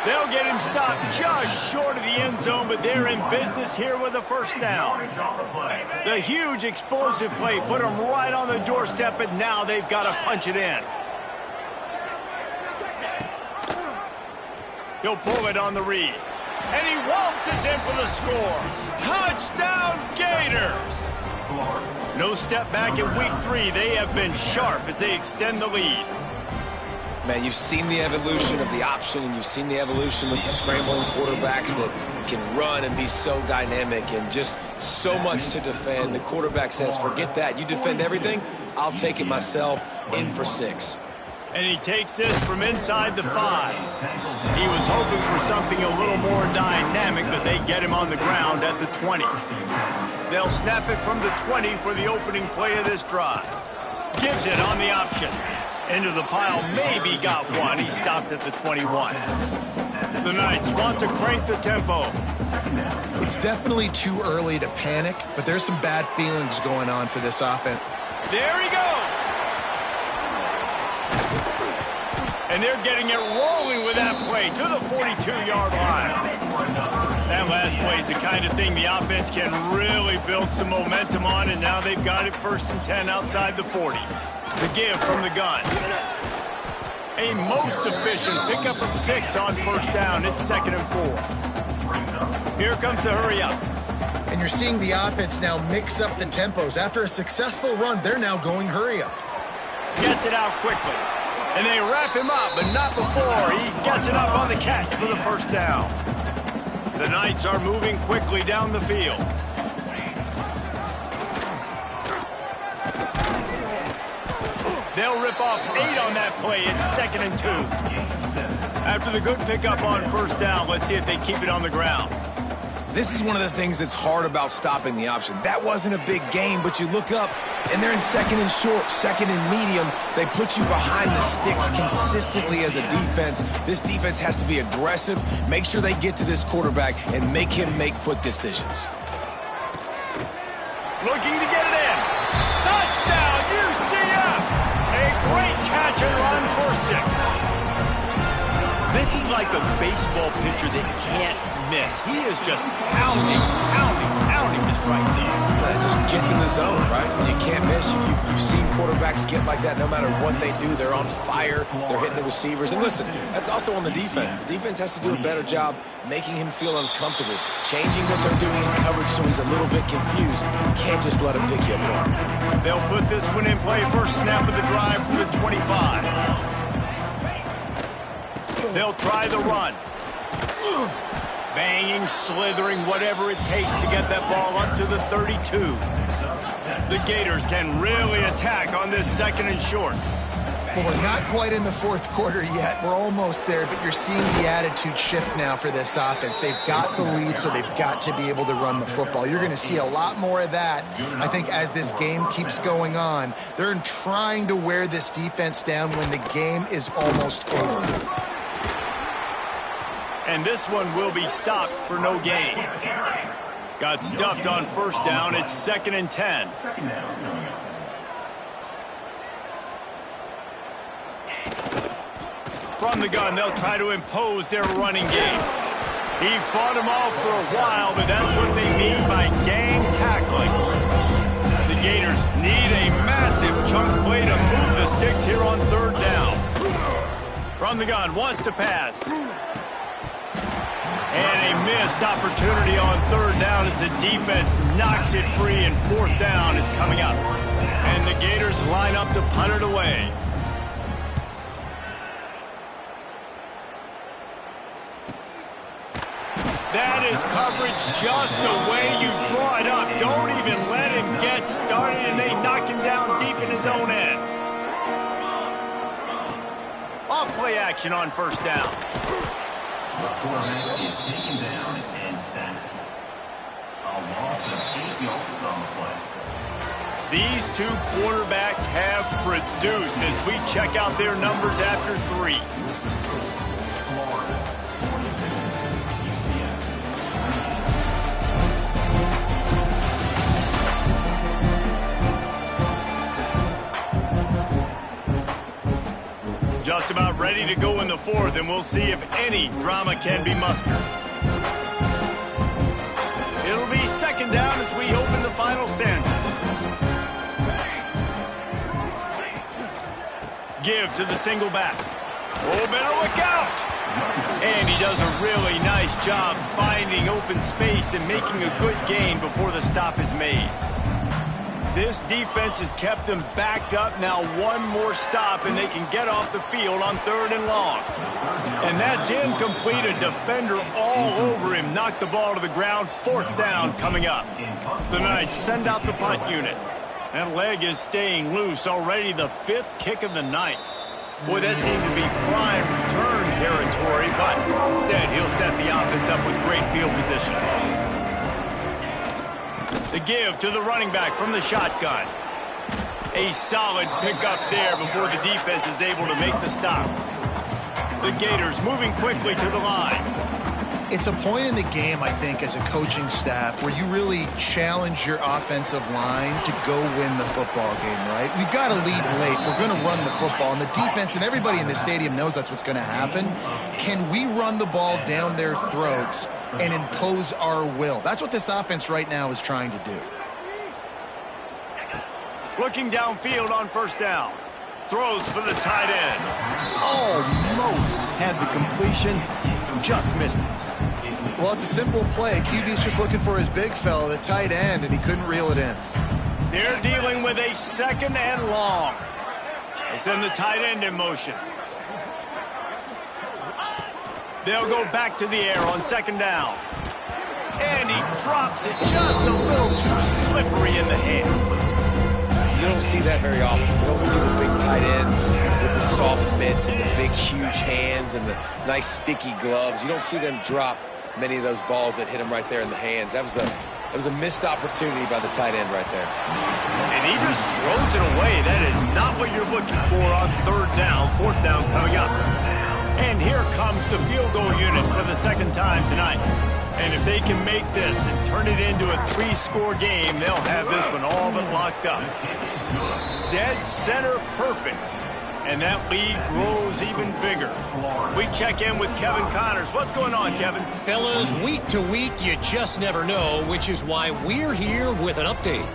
Speaker 1: They'll get him stopped just short of the end zone, but they're in business here with a 1st down. The huge explosive play put them right on the doorstep, and now they've got to punch it in. He'll pull it on the read. And he waltzes in for the score. Touchdown, Gators! No step back in week 3. They have been sharp as they extend the lead.
Speaker 3: Man, you've seen the evolution of the option, and you've seen the evolution with the scrambling quarterbacks that can run and be so dynamic and just so much to defend. The quarterback says, forget that. You defend everything, I'll take it myself. In for 6.
Speaker 1: And he takes this from inside the 5. He was hoping for something a little more dynamic, but they get him on the ground at the 20. They'll snap it from the 20 for the opening play of this drive. Gives it on the option. Into the pile, maybe got one. He stopped at the 21. The Knights want to crank the tempo.
Speaker 2: It's definitely too early to panic, but there's some bad feelings going on for this offense.
Speaker 1: There he goes. And they're getting it rolling with that play to the 42-yard line. That last play is the kind of thing the offense can really build some momentum on, and now they've got it 1st and 10 outside the 40. The give from the gun. A most efficient pickup of 6 on 1st down. It's 2nd and 4. Here comes the hurry up.
Speaker 2: And you're seeing the offense now mix up the tempos. After a successful run, they're now going hurry up.
Speaker 1: Gets it out quickly. And they wrap him up, but not before he gets it up on the catch for the 1st down. The Knights are moving quickly down the field. They'll rip off 8 on that play. It's 2nd and 2. After the good pickup on 1st down, let's see if they keep it on the ground.
Speaker 3: This is one of the things that's hard about stopping the option. That wasn't a big gain, but you look up, and they're in 2nd and short, 2nd and medium. They put you behind the sticks consistently as a defense. This defense has to be aggressive, make sure they get to this quarterback, and make him make quick decisions.
Speaker 1: Looking to get it in. Touchdown, UCF! A great catch and run for 6. This is like a baseball pitcher that can't miss. He is just pounding the strike zone.
Speaker 3: It just gets in the zone, right? You can't miss. You've seen quarterbacks get like that no matter what they do. They're on fire. They're hitting the receivers. And listen, that's also on the defense. The defense has to do a better job making him feel uncomfortable, changing what they're doing in coverage so he's a little bit confused. You can't just let him pick you apart.
Speaker 1: They'll put this one in play. First snap of the drive from the 25. They'll try the run. Banging, slithering, whatever it takes to get that ball up to the 32. The Gators can really attack on this 2nd and short.
Speaker 2: Well, we're not quite in the 4th quarter yet. We're almost there, but you're seeing the attitude shift now for this offense. They've got the lead, so they've got to be able to run the football. You're going to see a lot more of that, I think, as this game keeps going on. They're trying to wear this defense down when the game is almost over.
Speaker 1: And this one will be stopped for no gain. Got stuffed on 1st down. It's 2nd and 10. From the gun, they'll try to impose their running game. He fought them off for a while, but that's what they mean by gang tackling. The Gators need a massive chunk play to move the sticks here on 3rd down. From the gun, wants to pass. And a missed opportunity on 3rd down as the defense knocks it free, and 4th down is coming up. And the Gators line up to punt it away. That is coverage just the way you draw it up. Don't even let him get started, and they knock him down deep in his own end. Off play action on 1st down.
Speaker 4: The quarterback is taken down and sacked. A loss of 8 yards on the play.
Speaker 1: These 2 quarterbacks have produced as we check out their numbers after 3.
Speaker 4: Florida, 42, UCF.
Speaker 1: Just about ready to go in the 4th, and we'll see if any drama can be mustered. It'll be 2nd down as we open the final stanza. Give to the single back. Oh, better look out! And he does a really nice job finding open space and making a good gain before the stop is made. This defense has them backed up. Now one more stop and they can get off the field on 3rd and long. And that's incomplete. A defender all over him. Knocked the ball to the ground. 4th down coming up. The Knights send out the punt unit. That leg is staying loose. Already the 5th kick of the night. Boy, that seemed to be prime return territory, but instead he'll set the offense up with great field position. The give to the running back from the shotgun. A solid pickup there before the defense is able to make the stop. The Gators moving quickly to the line.
Speaker 2: It's a point in the game, I think, as a coaching staff where you really challenge your offensive line to go win the football game, right? We've got to lead late. We're going to run the football, and the defense and everybody in the stadium knows that's what's going to happen. Can we run the ball down their throats and impose our will? That's what this offense right now is trying to do.
Speaker 1: Looking downfield on 1st down. Throws for the tight end. Almost had the completion. Just missed it.
Speaker 2: Well, it's a simple play. QB's just looking for his big fella, the tight end, and he couldn't reel it in.
Speaker 1: They're dealing with a 2nd and long. They send the tight end in motion. They'll go back to the air on 2nd down. And he drops it just a little too slippery in the hands.
Speaker 3: You don't see that very often. You don't see the big tight ends with the soft mitts and the big, huge hands and the nice, sticky gloves. You don't see them drop many of those balls that hit him right there in the hands. That was a missed opportunity by the tight end right there.
Speaker 1: And he just throws it away. That is not what you're looking for on 3rd down. 4th down coming up. And here comes the field goal unit for the 2nd time tonight. And if they can make this and turn it into a 3-score game, they'll have this one all but locked up. Dead center perfect. And that lead grows even bigger. We check in with Kevin Connors. What's going on, Kevin?
Speaker 6: Fellas, week to week, you just never know, which is why we're here with an update.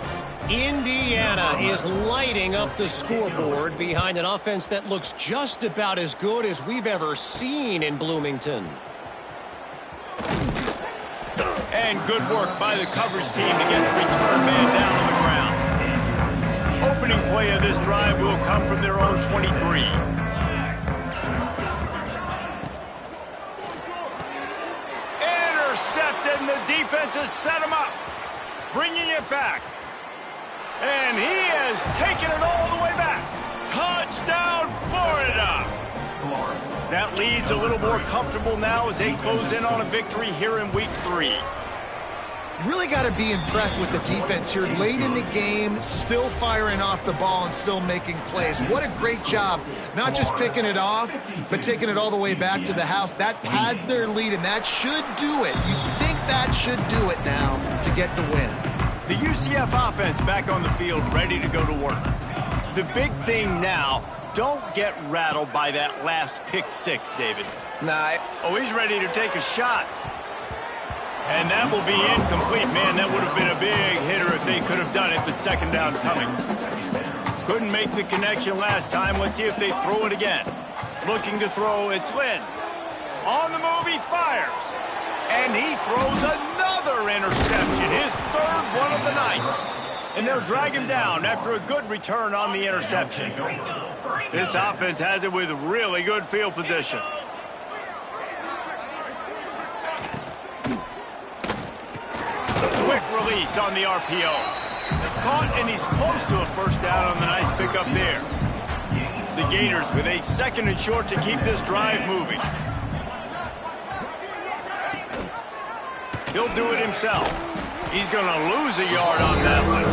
Speaker 6: Indiana is lighting up the scoreboard behind an offense that looks just about as good as we've ever seen in Bloomington.
Speaker 1: And good work by the coverage team to get the return man down on the ground. Opening play of this drive will come from their own 23. Intercepted, and the defense has set him up. Bringing it back. And he has taken it all the way back. Touchdown, Florida! That lead's a little more comfortable now as they close in on a victory here in week 3.
Speaker 2: Really got to be impressed with the defense here. Late in the game, still firing off the ball and still making plays. What a great job. Not just picking it off, but taking it all the way back to the house. That pads their lead, and that should do it. You think that should do it now to get the win.
Speaker 1: The UCF offense back on the field, ready to go to work. The big thing now, don't get rattled by that last pick 6, David.
Speaker 3: Nah.
Speaker 1: Oh, he's ready to take a shot. And that will be incomplete. Man, that would have been a big hitter if they could have done it, but 2nd down coming. Couldn't make the connection last time. Let's see if they throw it again. Looking to throw, it's Lynn. On the move, he fires. And he throws another interception, his 3rd one of the night. And they'll drag him down after a good return on the interception. This offense has it with really good field position. Quick release on the RPO. Caught, and he's close to a 1st down on the nice pickup there. The Gators with a 2nd and short to keep this drive moving. He'll do it himself. He's going to lose a yard on that one.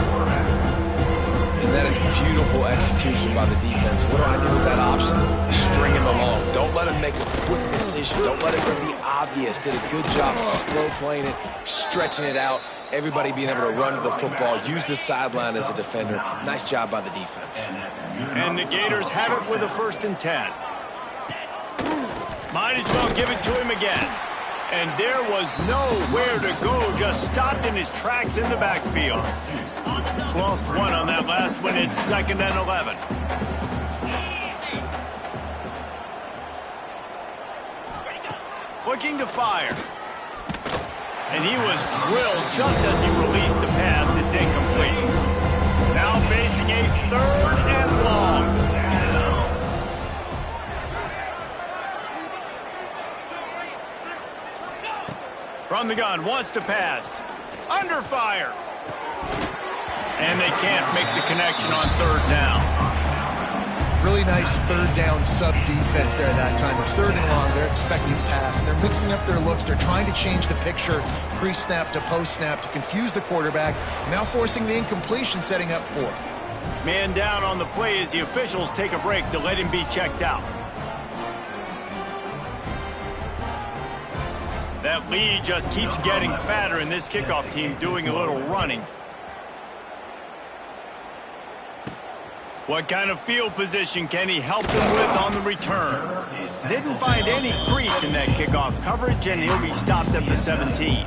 Speaker 3: And that is beautiful execution by the defense. What do I do with that option? String him along. Don't let him make a quick decision. Don't let it be obvious. Did a good job slow playing it, stretching it out. Everybody being able to run to the football, use the sideline as a defender. Nice job by the defense.
Speaker 1: And the Gators have it with a 1st and 10. Might as well give it to him again. And there was nowhere to go, just stopped in his tracks in the backfield. Lost one on that last one. It's 2nd and 11. looking to fire. And he was drilled just as he released the pass. It's incomplete. Now facing a 3rd and long. From the gun, wants to pass. Under fire. And they can't make the connection on 3rd down.
Speaker 2: Really nice 3rd down sub-defense there that time. It's 3rd and long. They're expecting pass, and they're mixing up their looks. They're trying to change the picture pre-snap to post-snap to confuse the quarterback, now forcing the incompletion, setting up 4th.
Speaker 1: Man down on the play as the officials take a break to let him be checked out. That lead just keeps getting fatter, and this kickoff team doing a little running. What kind of field position can he help them with on the return? Didn't find any crease in that kickoff coverage, and he'll be stopped at the 17.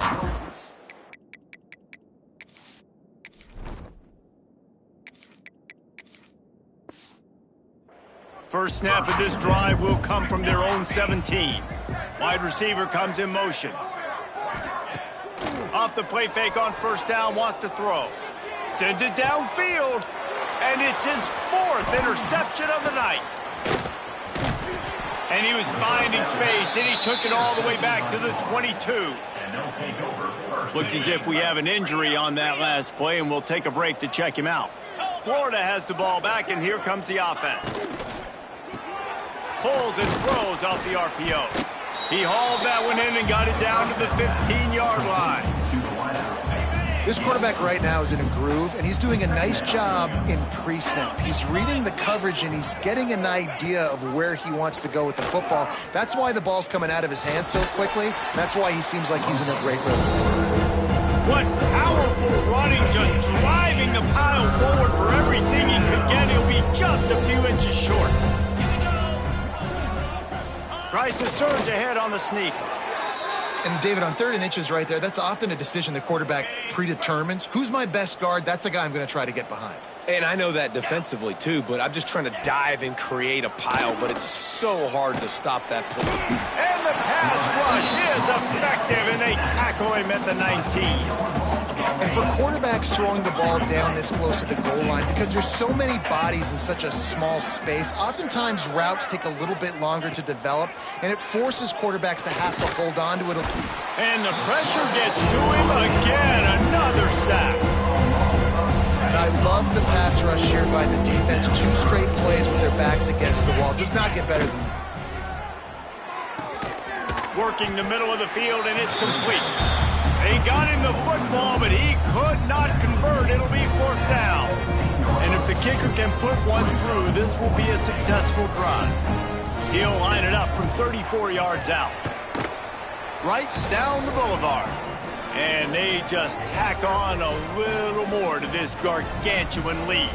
Speaker 1: First snap of this drive will come from their own 17. Wide receiver comes in motion. Off the play fake on 1st down, wants to throw. Sends it downfield. And it's his 4th interception of the night. And he was finding space, and he took it all the way back to the 22. Looks as if we have an injury on that last play, and we'll take a break to check him out. Florida has the ball back, and here comes the offense. Pulls and throws off the RPO. He hauled that one in and got it down to the 15-yard line.
Speaker 2: This quarterback right now is in a groove, and he's doing a nice job in pre-snap. He's reading the coverage, and he's getting an idea of where he wants to go with the football. That's why the ball's coming out of his hands so quickly. That's why he seems like he's in a great rhythm.
Speaker 1: What powerful running, just driving the pile forward for everything he could get. He'll be just a few inches short. Tries to surge ahead on the sneak.
Speaker 2: And David, on 3rd and inches right there, that's often a decision the quarterback predetermines. Who's my best guard? That's the guy I'm going to try to get behind.
Speaker 3: And I know that defensively, too, but I'm just trying to dive and create a pile, but it's so hard to stop that play.
Speaker 1: And the pass rush is effective, and they tackle him at the 19.
Speaker 2: And for quarterbacks throwing the ball down this close to the goal line, because there's so many bodies in such a small space, oftentimes routes take a little bit longer to develop, and it forces quarterbacks to have to hold on to it.
Speaker 1: And the pressure gets to him again, another sack.
Speaker 2: And I love the pass rush here by the defense. 2 straight plays with their backs against the wall. Does not get better than that.
Speaker 1: Working the middle of the field, and it's complete. They got him the football, but he could not convert. It'll be 4th down. And if the kicker can put one through, this will be a successful drive. He'll line it up from 34 yards out. Right down the boulevard. And they just tack on a little more to this gargantuan lead.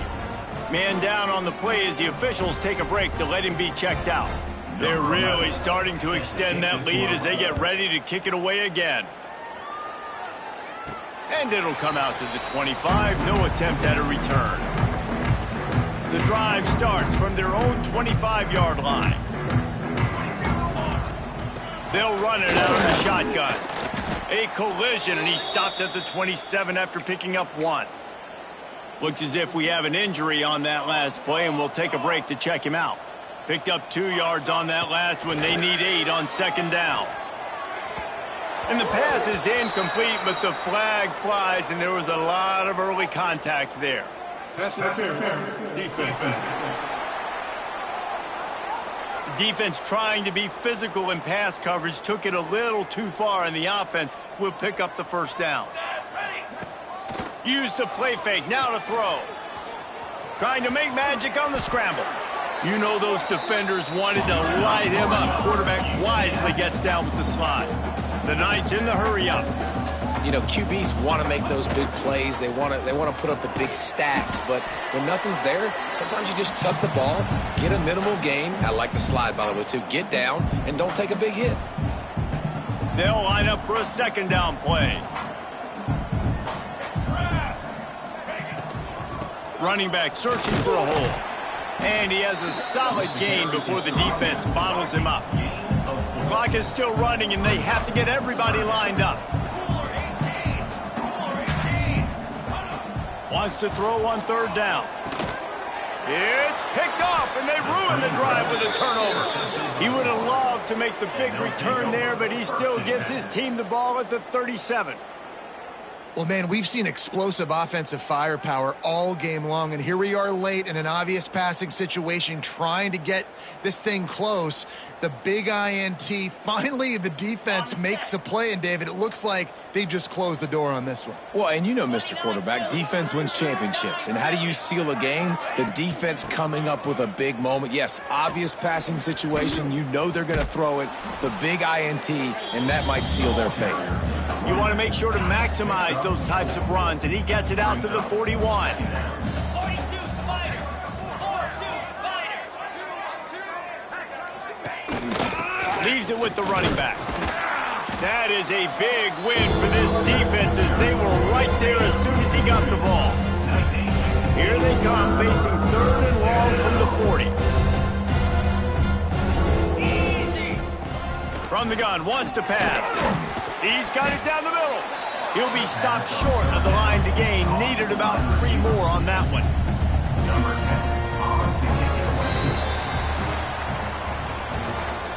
Speaker 1: Man down on the play as the officials take a break to let him be checked out. They're really starting to extend that lead as they get ready to kick it away again. And it'll come out to the 25, no attempt at a return. The drive starts from their own 25-yard line. They'll run it out of the shotgun. A collision, and he stopped at the 27 after picking up 1. Looks as if we have an injury on that last play, and we'll take a break to check him out. Picked up 2 yards on that last one. They need 8 on 2nd down. And the pass is incomplete, but the flag flies, and there was a lot of early contact there.
Speaker 7: Pass interference. Defense.
Speaker 1: Defense trying to be physical in pass coverage took it a little too far, and the offense will pick up the 1st down. Use the play fake, now to throw. Trying to make magic on the scramble. You know those defenders wanted to light him up. Quarterback wisely gets down with the slide. The Knights in the hurry-up.
Speaker 3: You know, QBs want to make those big plays. They want to put up the big stacks. But when nothing's there, sometimes you just tuck the ball, get a minimal gain. I like the slide, by the way, too. Get down and don't take a big hit.
Speaker 1: They'll line up for a 2nd down play. Running back searching for a hole. And he has a solid gain before the defense bottles him up. Clock is still running, and they have to get everybody lined up. Wants to throw on third down. It's picked off, and they ruin the drive with a turnover. He would have loved to make the big return there, but he still gives his team the ball at the 37.
Speaker 2: Well, man, we've seen explosive offensive firepower all game long, and here we are late in an obvious passing situation trying to get this thing close. The big INT, finally the defense makes a play, and David, it looks like they just closed the door on this one.
Speaker 3: Well, and you know, Mr. Quarterback, defense wins championships. And how do you seal a game? The defense coming up with a big moment. Yes, obvious passing situation. You know they're going to throw it. The big INT, and that might seal their fate.
Speaker 1: You want to make sure to maximize those types of runs, and he gets it out to the 41. Leaves it with the running back. That is a big win for this defense as they were right there as soon as he got the ball. Here they come, facing third and long from the 40. From the gun, wants to pass. He's got it down the middle. He'll be stopped short of the line to gain. Needed about 3 more on that one.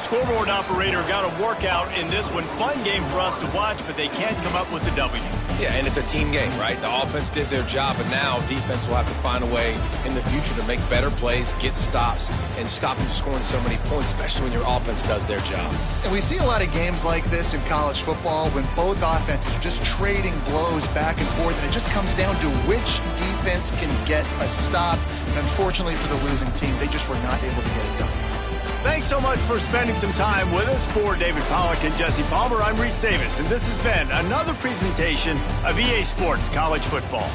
Speaker 1: Scoreboard operator got a workout in this one. Fun game for us to watch, but they can't come up with the W.
Speaker 3: Yeah, and it's a team game, right? The offense did their job, and now defense will have to find a way in the future to make better plays, get stops, and stop them scoring so many points, especially when your offense does their job.
Speaker 2: And we see a lot of games like this in college football when both offenses are just trading blows back and forth, and it just comes down to which defense can get a stop. And unfortunately for the losing team, they just were not able to get it done.
Speaker 1: Thanks so much for spending some time with us. For David Pollack and Jesse Palmer, I'm Reese Davis, and this has been another presentation of EA Sports College Football.